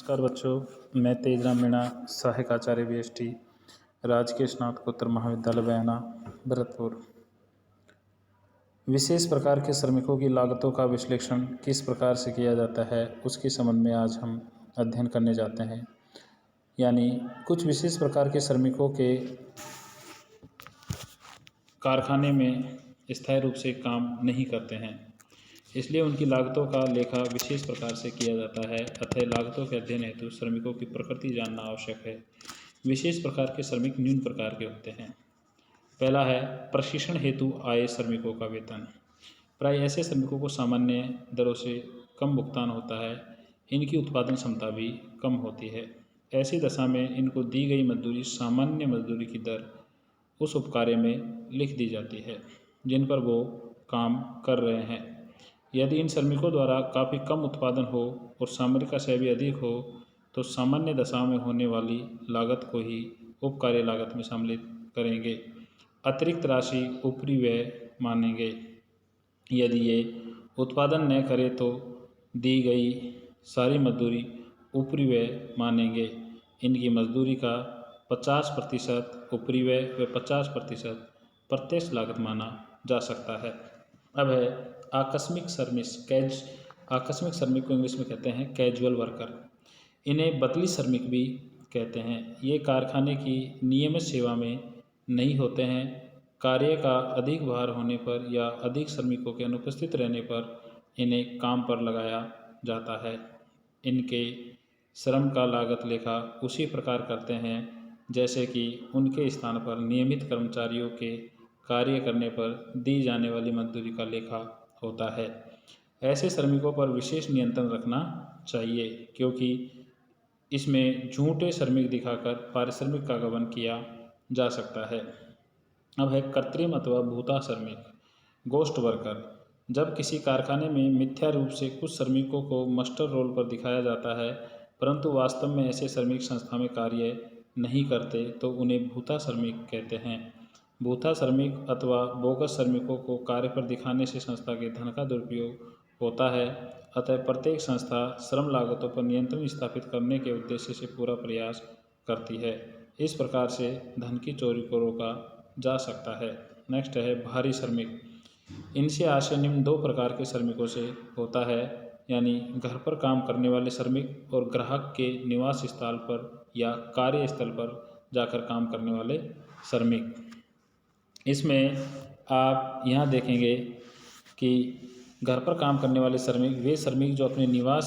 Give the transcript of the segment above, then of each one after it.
नमस्कार बच्चों, मैं तेजराम मीणा, सहायक आचार्य BST, राजकीय स्नातकोत्तर महाविद्यालय बयाना, भरतपुर। विशेष प्रकार के श्रमिकों की लागतों का विश्लेषण किस प्रकार से किया जाता है, उसके संबंध में आज हम अध्ययन करने जाते हैं। यानी कुछ विशेष प्रकार के श्रमिकों के कारखाने में स्थायी रूप से काम नहीं करते हैं, इसलिए उनकी लागतों का लेखा विशेष प्रकार से किया जाता है। अतः लागतों के अध्ययन हेतु श्रमिकों की प्रकृति जानना आवश्यक है। विशेष प्रकार के श्रमिक निम्न प्रकार के होते हैं। पहला है प्रशिक्षण हेतु आए श्रमिकों का वेतन। प्राय ऐसे श्रमिकों को सामान्य दरों से कम भुगतान होता है। इनकी उत्पादन क्षमता भी कम होती है। ऐसी दशा में इनको दी गई मजदूरी सामान्य मजदूरी की दर उस उपकार्य में लिख दी जाती है जिन पर वो काम कर रहे हैं। यदि इन श्रमिकों द्वारा काफ़ी कम उत्पादन हो और सामग्री का व्यय भी अधिक हो तो सामान्य दशा में होने वाली लागत को ही उपकार्य लागत में सम्मिलित करेंगे। अतिरिक्त राशि ऊपरी व्यय मानेंगे। यदि ये उत्पादन न करे तो दी गई सारी मजदूरी ऊपरी व्यय मानेंगे। इनकी मजदूरी का 50% ऊपरी व्यय व 50% प्रत्यक्ष लागत माना जा सकता है। अब है आकस्मिक श्रमिक को इंग्लिश में कहते हैं कैजुअल वर्कर। इन्हें बदली श्रमिक भी कहते हैं। ये कारखाने की नियमित सेवा में नहीं होते हैं। कार्य का अधिक भार होने पर या अधिक श्रमिकों के अनुपस्थित रहने पर इन्हें काम पर लगाया जाता है। इनके श्रम का लागत लेखा उसी प्रकार करते हैं जैसे कि उनके स्थान पर नियमित कर्मचारियों के कार्य करने पर दी जाने वाली मजदूरी का लेखा होता है। ऐसे श्रमिकों पर विशेष नियंत्रण रखना चाहिए क्योंकि इसमें झूठे श्रमिक दिखाकर पारिश्रमिक का गबन किया जा सकता है। अब है कृत्रिम अथवा भूता श्रमिक, गोस्ट वर्कर। जब किसी कारखाने में मिथ्या रूप से कुछ श्रमिकों को मास्टर रोल पर दिखाया जाता है परंतु वास्तव में ऐसे श्रमिक संस्था में कार्य नहीं करते तो उन्हें भूता श्रमिक कहते हैं। भूता श्रमिक अथवा बोगस श्रमिकों को कार्य पर दिखाने से संस्था के धन का दुरुपयोग होता है। अतः प्रत्येक संस्था श्रम लागतों पर नियंत्रण स्थापित करने के उद्देश्य से पूरा प्रयास करती है। इस प्रकार से धन की चोरी को रोका जा सकता है। नेक्स्ट है भारी श्रमिक। इनसे आशय निम्न दो प्रकार के श्रमिकों से होता है, यानी घर पर काम करने वाले श्रमिक और ग्राहक के निवास स्थल पर या कार्यस्थल पर जाकर काम करने वाले श्रमिक। इसमें आप यहाँ देखेंगे कि घर पर काम करने वाले श्रमिक वे श्रमिक जो अपने निवास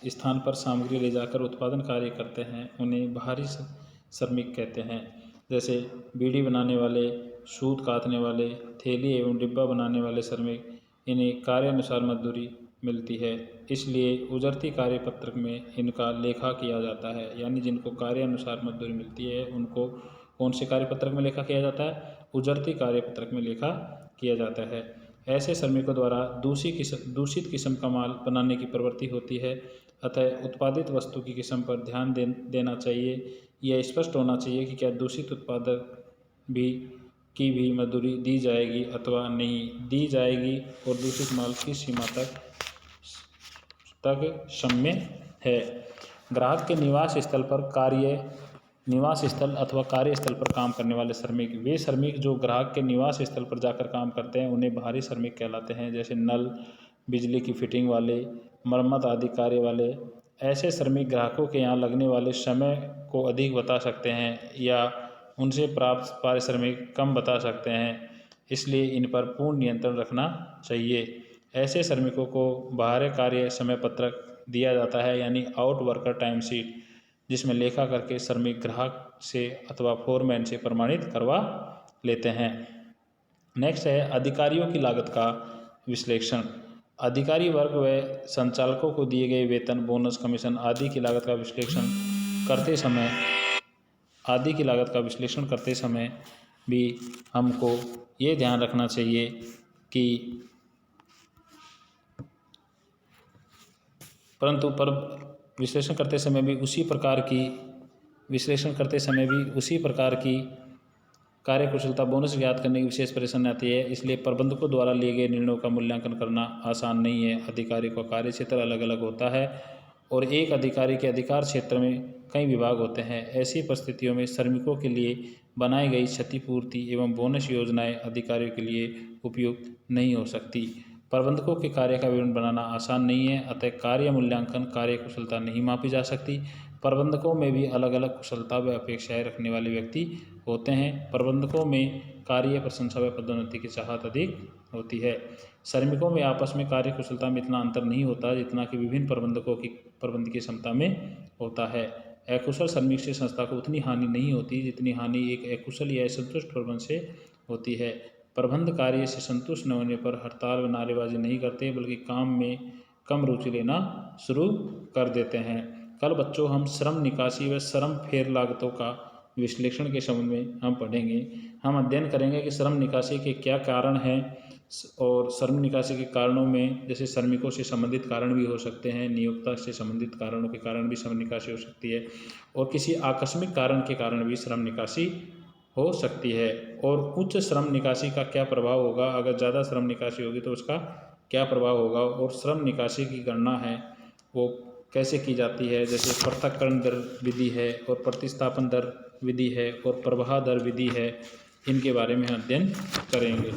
स्थान पर सामग्री ले जाकर उत्पादन कार्य करते हैं उन्हें बाहरी श्रमिक कहते हैं। जैसे बीड़ी बनाने वाले, सूत काटने वाले, थैली एवं डिब्बा बनाने वाले श्रमिक, इन्हें कार्यानुसार मजदूरी मिलती है। इसलिए उजरती कार्य पत्रक में इनका लेखा किया जाता है। यानी जिनको कार्यानुसार मजदूरी मिलती है उनको कौन से कार्य पत्रक में लेखा किया जाता है? उजरती कार्य पत्रक में लेखा किया जाता है। ऐसे श्रमिकों द्वारा दूषित किस्म का माल बनाने की प्रवृत्ति होती है। अतः उत्पादित वस्तु की किस्म पर ध्यान देना चाहिए। यह स्पष्ट होना चाहिए कि क्या दूषित उत्पादक की भी मजदूरी दी जाएगी अथवा नहीं दी जाएगी और दूषित माल किस सीमा तक क्षम्य है। ग्राहक के निवास स्थल अथवा कार्यस्थल पर काम करने वाले श्रमिक, वे श्रमिक जो ग्राहक के निवास स्थल पर जाकर काम करते हैं उन्हें बाहरी श्रमिक कहलाते हैं। जैसे नल, बिजली की फिटिंग वाले, मरम्मत आदि कार्य वाले। ऐसे श्रमिक ग्राहकों के यहाँ लगने वाले समय को अधिक बता सकते हैं या उनसे प्राप्त पारिश्रमिक कम बता सकते हैं, इसलिए इन पर पूर्ण नियंत्रण रखना चाहिए। ऐसे श्रमिकों को बाहरी कार्य समय पत्रक दिया जाता है, यानी आउट वर्कर टाइम शीट, जिसमें लेखा करके श्रमिक ग्राहक से अथवा फोरमैन से प्रमाणित करवा लेते हैं। नेक्स्ट है अधिकारियों की लागत का विश्लेषण। अधिकारी वर्ग व संचालकों को दिए गए वेतन, बोनस, कमीशन आदि की लागत का विश्लेषण करते समय भी हमको ये ध्यान रखना चाहिए कि विश्लेषण करते समय भी उसी प्रकार की कार्यकुशलता बोनस ज्ञात करने की विशेष परेशानी आती है। इसलिए प्रबंधकों द्वारा लिए गए निर्णयों का मूल्यांकन करना आसान नहीं है। अधिकारी का कार्य क्षेत्र अलग अलग होता है और एक अधिकारी के अधिकार क्षेत्र में कई विभाग होते हैं। ऐसी परिस्थितियों में श्रमिकों के लिए बनाई गई क्षतिपूर्ति एवं बोनस योजनाएं अधिकारियों के लिए उपयुक्त नहीं हो सकती। प्रबंधकों के कार्य का विवरण बनाना आसान नहीं है, अतः कार्य मूल्यांकन कार्य कुशलता नहीं मापी जा सकती। प्रबंधकों में भी अलग अलग कुशलता व अपेक्षाएं रखने वाले व्यक्ति होते हैं। प्रबंधकों में कार्य प्रशंसा व पदोन्नति की चाहत अधिक होती है। श्रमिकों में आपस में कार्य कुशलता में इतना अंतर नहीं होता जितना कि विभिन्न प्रबंधकों की प्रबंधकीय क्षमता में होता है। अकुशल श्रमिक से संस्था को उतनी हानि नहीं होती जितनी हानि एक अकुशल या असंतुष्ट प्रबंध से होती है। प्रबंध कार्य से संतुष्ट न होने पर हड़ताल व नारेबाजी नहीं करते, बल्कि काम में कम रुचि लेना शुरू कर देते हैं। कल बच्चों हम श्रम निकासी व श्रम फेर लागतों का विश्लेषण के संबंध में हम पढ़ेंगे। हम अध्ययन करेंगे कि श्रम निकासी के क्या कारण हैं और श्रम निकासी के कारणों में जैसे श्रमिकों से संबंधित कारण भी हो सकते हैं, नियोक्ता से संबंधित कारणों के कारण भी श्रम निकासी हो सकती है और किसी आकस्मिक कारण के कारण भी श्रम निकासी हो सकती है। और उच्च श्रम निकासी का क्या प्रभाव होगा, अगर ज़्यादा श्रम निकासी होगी तो उसका क्या प्रभाव होगा, और श्रम निकासी की गणना है वो कैसे की जाती है, जैसे पृथक्करण दर विधि है और प्रतिस्थापन दर विधि है और प्रवाह दर विधि है, इनके बारे में अध्ययन करेंगे।